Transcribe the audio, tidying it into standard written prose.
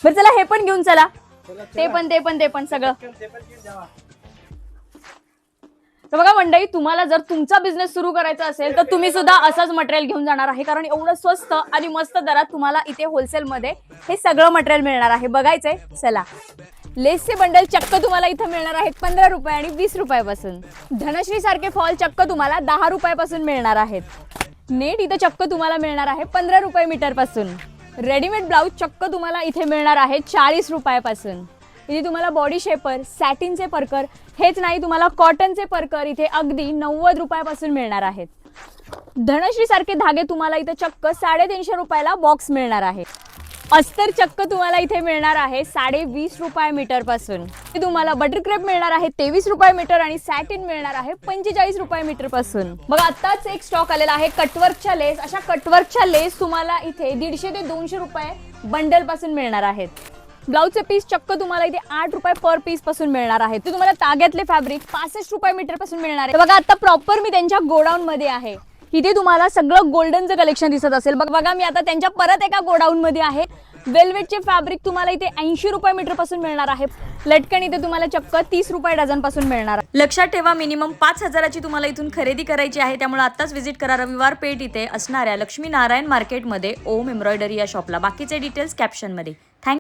बरं चला हे पण घेऊन चला, ते पण सगळं. तर बघा मंडळी, तुम्हाला जर तुमचा बिझनेस सुरू करायचा असेल तर तुम्ही सुद्धा असंच मटेरियल घेऊन जाणार आहे, कारण एवढं स्वस्त आणि मस्त दरात तुम्हाला इथे होलसेल मध्ये हे सगळं मटेरियल मिळणार आहे. बघायचंय चला. लेसचे बंडल चक्क तुम्हाला इथे मिळणार आहेत 15 रुपये आणि 20 रुपयापासून. धनश्री सारखे फॉल चक्क तुम्हाला 10 रुपयापासून मिळणार आहेत. नेट इथे चक्क तुम्हाला मिळणार आहे 15 रुपये मीटर पासून. रेडीमेड ब्लाऊज चक्क तुम्हाला इथे मिळणार आहे 40 रुपयापासून. इथे तुम्हाला बॉडी शेपर, सॅटिनचे परकर, हेच नाही तुम्हाला कॉटनचे परकर इथे अगदी 90 रुपयापासून मिळणार आहेत. धनश्री सारखे धागे तुम्हाला इथे चक्क 350 रुपयाला बॉक्स मिळणार आहे. अस्तर चक्क तुम्हाला इथे मिळणार आहे 20.5 रुपये मीटर पासून. तुम्हाला बटर क्रेप मिळणार आहे 23 रुपये मीटर आणि सॅटिन मिळणार आहे 45 रुपये मीटर पासून. मग आताच एक स्टॉक आलेला आहे कटवर्कच्या लेस. अशा कटवर्कच्या लेस तुम्हाला इथे 150 ते 200 रुपये बंडल पासून मिळणार आहेत. ब्लाउजचे पीस चक्क तुम्हाला इथे 8 रुपये पर पीस पासून मिळणार आहे. ते तुम्हाला ताग्यातले फॅब्रिक 65 रुपये मीटर पासून मिळणार आहे. बघा आता प्रॉपर मी त्यांच्या गोडाऊन मध्ये आहे. इथे तुम्हाला सगळं गोल्डनचं कलेक्शन दिसत असेल. बघा मी आता त्यांच्या परत एका गोडाऊन मध्ये आहे. वेल्वेटचे फॅब्रिक तुम्हाला इथे 80 रुपये मीटर पासून मिळणार आहे. लटकन इथे तुम्हाला चक्क 30 रुपये डझन पासून मिळणार. लक्षात ठेवा, मिनिमम 5,000ची तुम्हाला इथून खरेदी करायची आहे. त्यामुळे आताच व्हिजिट करा रविवार पेठ इथे असणाऱ्या लक्ष्मी नारायण मार्केटमध्ये ओम एम्ब्रॉयडरी या शॉपला. बाकीचे डिटेल्स कॅप्शन मध्ये.